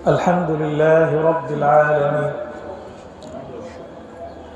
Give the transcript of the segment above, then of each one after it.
الحمد لله رب العالمين،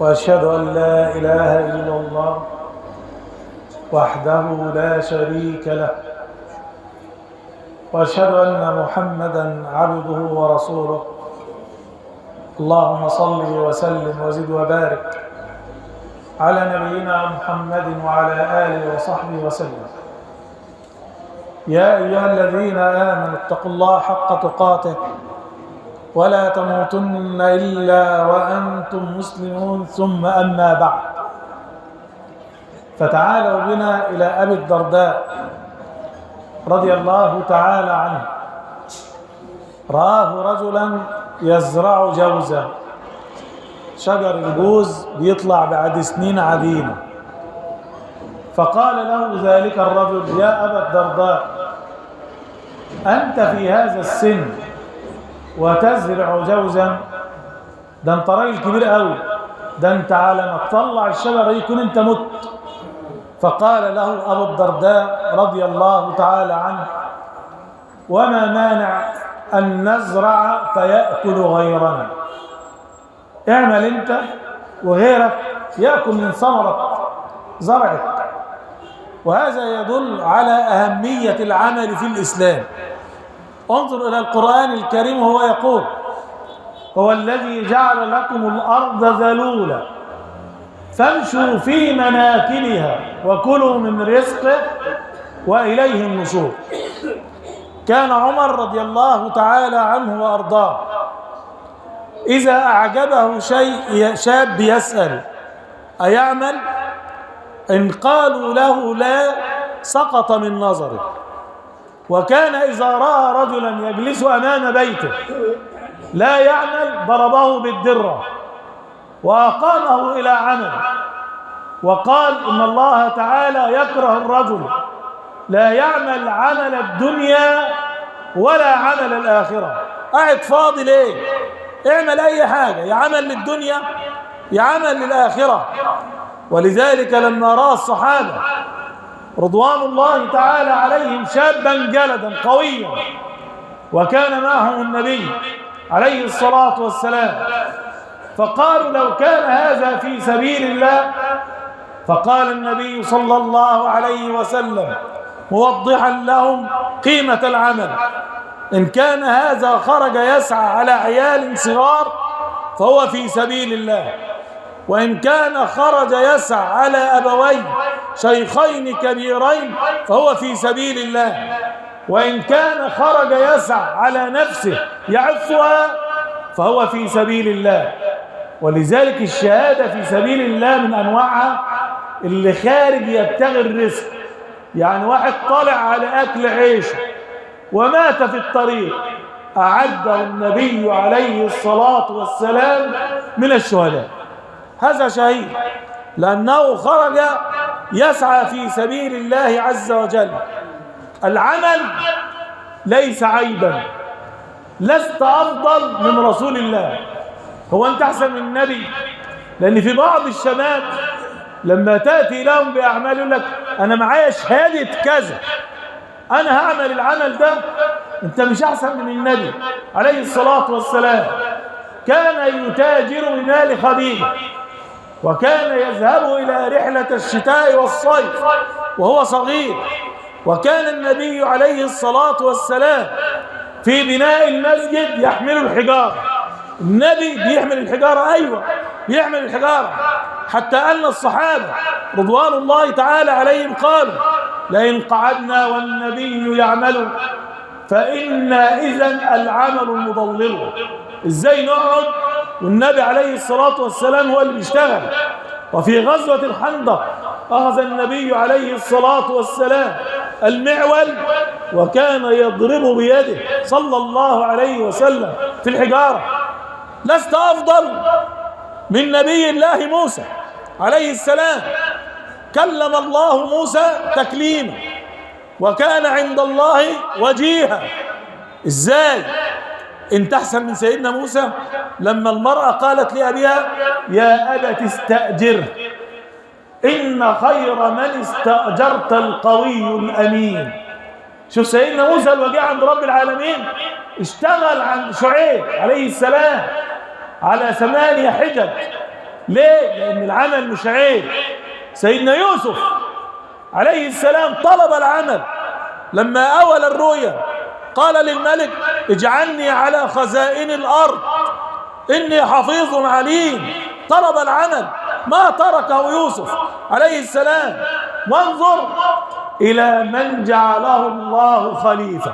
وأشهد أن لا إله إلا الله وحده لا شريك له، وأشهد أن محمدًا عبده ورسوله. اللهم صل وسلم وزد وبارك على نبينا محمد وعلى آله وصحبه وسلم. يا أيها الذين آمنوا اتقوا الله حق تقاته ولا تموتن إلا وأنتم مسلمون، ثم أما بعد، فتعالوا بنا إلى أبي الدرداء رضي الله تعالى عنه. رآه رجلا يزرع جوزا، شجر الجوز بيطلع بعد سنين عديدة، فقال له ذلك الرجل: يا أبا الدرداء، أنت في هذا السن وتزرع جوزا؟ ده انت راجل كبير قوي، ده انت على ما تطلع الشجرة يكون انت مت. فقال له أبو الدرداء رضي الله تعالى عنه: وما مانع أن نزرع فيأكل غيرنا؟ اعمل انت وغيرك يأكل من ثمرة زرعك. وهذا يدل على أهمية العمل في الإسلام. انظر إلى القرآن الكريم وهو يقول: هو الذي جعل لكم الأرض ذلولا فامشوا في مناكبها وكلوا من رزقه وإليه النشور. كان عمر رضي الله تعالى عنه وأرضاه إذا أعجبه شيء شاب يسأل أيعمل؟ إن قالوا له لا سقط من نظره. وكان إذا رأى رجلا يجلس أمام بيته لا يعمل ضربه بالدرة وأقامه إلى عمل، وقال: إن الله تعالى يكره الرجل لا يعمل عمل الدنيا ولا عمل الآخرة. قاعد فاضي ليه؟ اعمل أي حاجة، يا عمل للدنيا يا عمل للآخرة. ولذلك لما رأى الصحابة رضوان الله تعالى عليهم شابا جلدا قويا، وكان معهم النبي عليه الصلاة والسلام، فقالوا: لو كان هذا في سبيل الله. فقال النبي صلى الله عليه وسلم موضحا لهم قيمة العمل: إن كان هذا خرج يسعى على عيال صغار فهو في سبيل الله، وإن كان خرج يسعى على أبوين شيخين كبيرين فهو في سبيل الله، وإن كان خرج يسعى على نفسه يعفها فهو في سبيل الله. ولذلك الشهادة في سبيل الله من أنواعها اللي خارج يبتغي الرزق، يعني واحد طالع على أكل عيش ومات في الطريق، أعده النبي عليه الصلاة والسلام من الشهداء. هذا شهيد لأنه خرج يسعى في سبيل الله عز وجل. العمل ليس عيبا، لست أفضل من رسول الله. هو أنت أحسن من النبي؟ لأن في بعض الشباب لما تأتي لهم بأعمال يقول لك: أنا معايا شهادة كذا، أنا هعمل العمل ده. أنت مش أحسن من النبي عليه الصلاة والسلام. كان يتاجر بمال خديجة، وكان يذهب إلى رحلة الشتاء والصيف وهو صغير، وكان النبي عليه الصلاة والسلام في بناء المسجد يحمل الحجارة. النبي بيحمل الحجارة، أيوة بيحمل الحجارة، حتى أن الصحابة رضوان الله تعالى عليهم قالوا: لئن قعدنا والنبي يعمل فإنا إذن العمل المضلل. إزاي نقعد والنبي عليه الصلاة والسلام هو اللي بيشتغل؟ وفي غزوة الخندق أخذ النبي عليه الصلاة والسلام المعول وكان يضرب بيده صلى الله عليه وسلم في الحجارة. لست أفضل من نبي الله موسى عليه السلام، كلم الله موسى تكليما وكان عند الله وجيها. إزاي انت احسن من سيدنا موسى؟ لما المرأة قالت لأبيها: يا أبت استأجره إن خير من استأجرت القوي الأمين. شوف سيدنا موسى الوجيه عند رب العالمين، اشتغل عن شعيب عليه السلام على 8 حجج. ليه؟ لأن العمل مش عيب. سيدنا يوسف عليه السلام طلب العمل لما أول الرؤيا، قال للملك اجعلني على خزائن الأرض إني حفيظ عليم. طلب العمل ما تركه يوسف عليه السلام. وانظر إلى من جعله الله خليفة.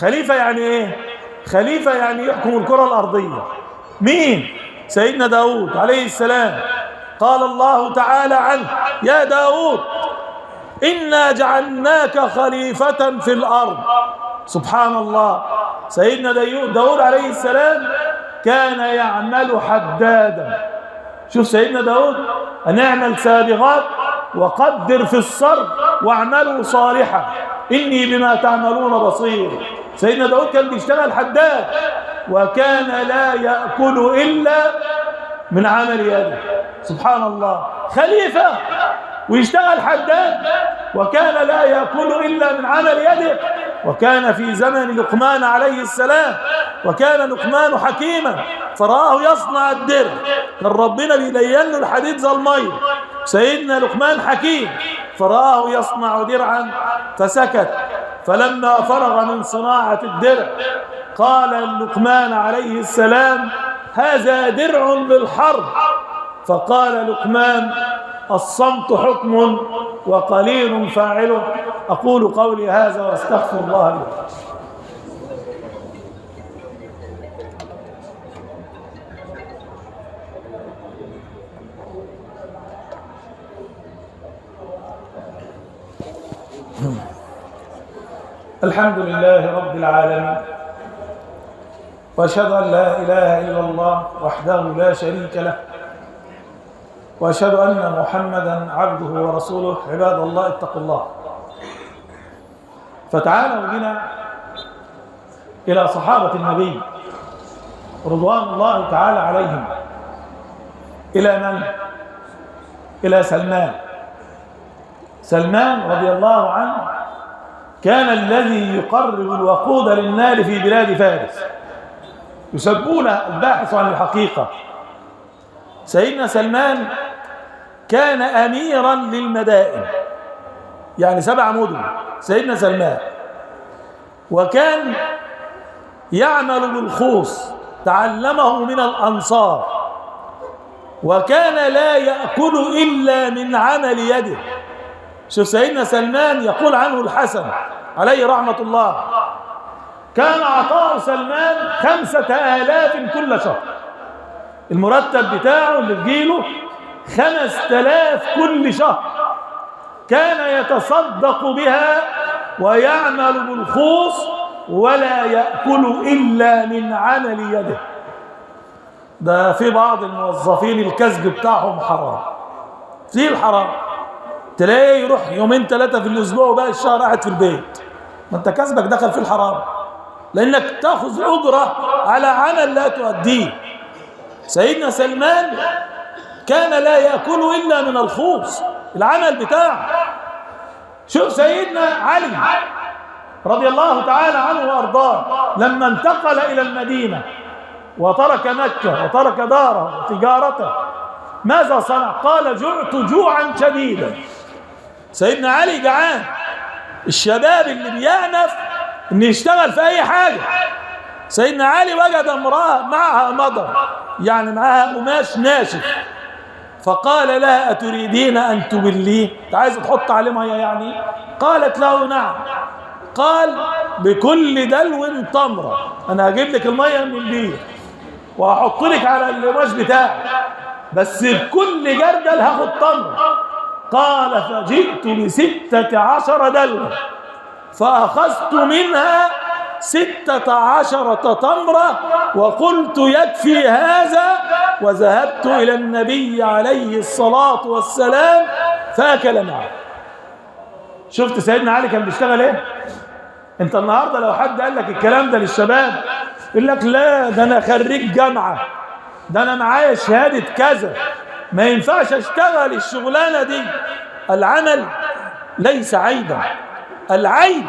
خليفة يعني إيه؟ خليفة يعني يحكم الكرة الأرضية. مين؟ سيدنا داود عليه السلام. قال الله تعالى عنه يا داود إنا جعلناك خليفة في الأرض. سبحان الله. سيدنا داود عليه السلام كان يعمل حدادا. شوف سيدنا داود أن اعمل سابغات وقدر في الصرف واعملوا صالحا إني بما تعملون بصير. سيدنا داود كان بيشتغل حداد وكان لا يأكل إلا من عمل يده. سبحان الله. خليفة ويشتغل حداد وكان لا يأكل إلا من عمل يده. وكان في زمن لقمان عليه السلام، وكان لقمان حكيما فرآه يصنع الدرع. كان ربنا بيلين له الحديد زي المية. سيدنا لقمان حكيم فرآه يصنع درعا فسكت. فلما فرغ من صناعة الدرع قال لقمان عليه السلام هذا درع للحرب. فقال لقمان الصمت حكم وقليل فاعله. أقول قولي هذا واستغفر الله لي. الحمد لله رب العالمين، وأشهد أن لا إله إلا الله وحده لا شريك له، وأشهد أن محمدا عبده ورسوله. عباد الله اتقوا الله. فتعالوا بنا إلى صحابة النبي رضوان الله تعالى عليهم. إلى من؟ إلى سلمان رضي الله عنه. كان الذي يقرب الوقود للنار في بلاد فارس، يسمونه الباحث عن الحقيقة. سيدنا سلمان كان أميرا للمدائن، يعني 7 مدن سيدنا سلمان. وكان يعمل بالخوص، تعلمه من الأنصار. وكان لا يأكل إلا من عمل يده. شوف سيدنا سلمان يقول عنه الحسن عليه رحمة الله كان عطاء سلمان 5000 كل شهر. المرتب بتاعه اللي بيجيله 5000 كل شهر. كان يتصدق بها ويعمل بالخوص ولا يأكل إلا من عمل يده. ده في بعض الموظفين الكسب بتاعهم حرام، في الحرام. تلاقيه يروح 2 3 في الأسبوع وباقي الشهر قاعد في البيت. ما انت كسبك دخل في الحرام، لأنك تأخذ أجرة على عمل لا تؤديه. سيدنا سلمان كان لا يأكل إلا من الخوص، العمل بتاعه. شوف سيدنا علي رضي الله تعالى عنه وأرضاه لما انتقل إلى المدينة وترك مكة وترك داره وتجارته، ماذا صنع؟ قال جعت جوعا شديدا. سيدنا علي جعان. الشباب اللي بيعنف ان يشتغل في اي حاجة. سيدنا علي وجد امرأة معها مضر، يعني معها قماش ناشف، فقال لها أتريدين أن تبليه؟ انت عايز تحط عليه ميه يعني؟ قالت له نعم. قال بكل دلو تمرة، انا هجيب لك الميه من البير وهحط لك على القماش بتاعك، بس بكل جردل هاخد تمرة. قال فجئت ب16 دلوة فأخذت منها 16 تمرة وقلت يكفي هذا، وذهبت إلى النبي عليه الصلاة والسلام فأكل معه. شفت سيدنا علي كان بيشتغل ايه؟ انت النهاردة لو حد قال لك الكلام ده للشباب يقول لك لا ده انا خريج جامعة، ده انا معايا شهادة كذا، ما ينفعش اشتغل الشغلانة دي. العمل ليس عيبا، العيب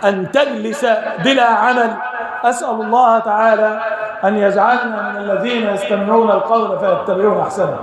أن تجلس بلا عمل أسأل الله تعالى أن يجعلنا من الذين يستمعون القول فيتبعون أحسنه.